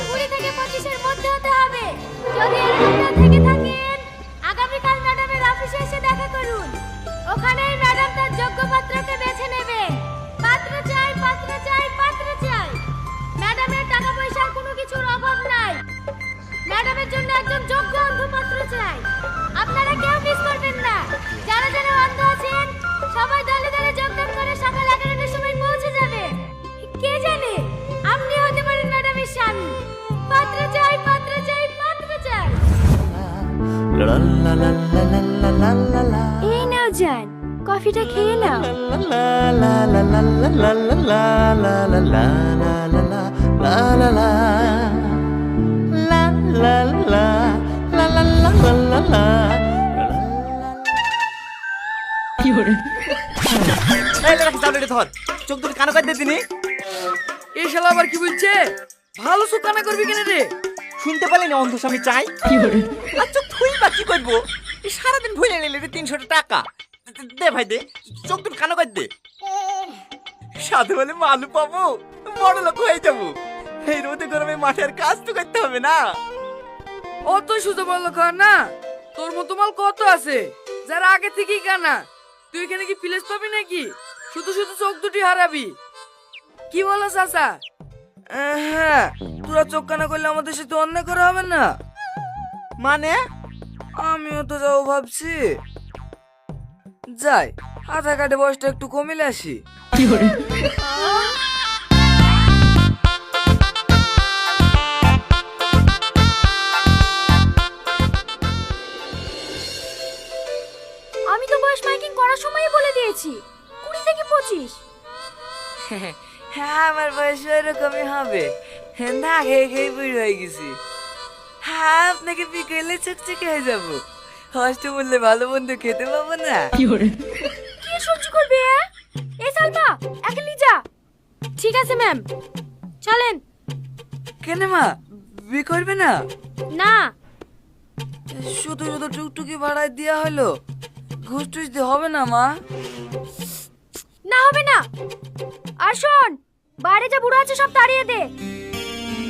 20 থেকে 25-এর মধ্যে হতে হবে। যদি এরকম না থেকে থাকেন, আগামীকাল ম্যাডামের অফিসে এসে দেখা করুন। ওখানেই ম্যাডাম তার যোগ্য পাত্রকে বেছে নেবে। পাত্র চাই, পাত্র চাই, পাত্র চাই। ম্যাডামের টাকা পয়সার কোনো কিছুর অভাব নাই। ম্যাডামের জন্য একজন যোগ্য অন্ধ পাত্র চাই। আপনারা কেউ মিস করবেন না। যারা যারা অন্ধ আছেন, সবাই দলে দলে যোগদান করে সকাল 11টার সময় পৌঁছে যাবে। কে জানে, আপনি হতে পারেন ম্যাডামের স্বামী। পাত্র চাই, পাত্র চাই, পাত্র চাই। এই নাও জান, কফিটা খেয়ে নাও। চোখ দুটো কানো কাট দিনি। এই শালা আবার কি বলছে? ভালো চোখ কানা করবি কেন রে? শুনতে পারলি না অন্ধ স্বামী চাই? আচ্ছা তুই বা কি করবো? এই সারাদিন ভুলে নিলে রে 300 টাকা। দে ভাই দে, চোখ দুটো কানো কাট দে। সাথে বলে মালু পাবো, বড় লোক হয়ে যাবো। এই রোদে গরমে মাঠে আর কাজ তো করতে হবে না। অত সুযোগ বললো খান না, তোর মতো মাল কত আছে যারা আগে থেকেই কানা। তুই এখানে কি প্লেস পাবি নাকি? শুধু শুধু চোখ দুটি হারাবি। কি বলো চাচা? হ্যাঁ, তোরা চোখ কানা করলে আমাদের সাথে অন্যায় করা হবে না? মানে আমিও তো যাবো ভাবছি। যাই, আধার কার্ডে বয়সটা একটু কমিলে আসি। আমি তো বয়স মাইকিং করার সময়ই বলে দিয়েছি, 20 থেকে 25। হ্যাঁ, আমার বয়স এরকমই হবে। না খেয়ে খেয়ে বুড়ি হয়ে গেছি। হ্যাঁ, আপনাকে বিকেলে চকচকে হয়ে যাবো। অষ্টমূল্যে ভালো বন্ধু খেতে পাবো না। কি সহ্য করবে? এই সালমা, এখনই যা। ঠিক আছে ম্যাম, চলেন। কেন মা, বিয়ে করবে না? না। শুধু শুধু টুকটুকি ভাড়ায় দেওয়া হলো, ঘুষ টুস দিয়ে হবে না মা? না হবে না। আর শোন, বাইরে যা বুড়ো আছে সব তাড়িয়ে দে।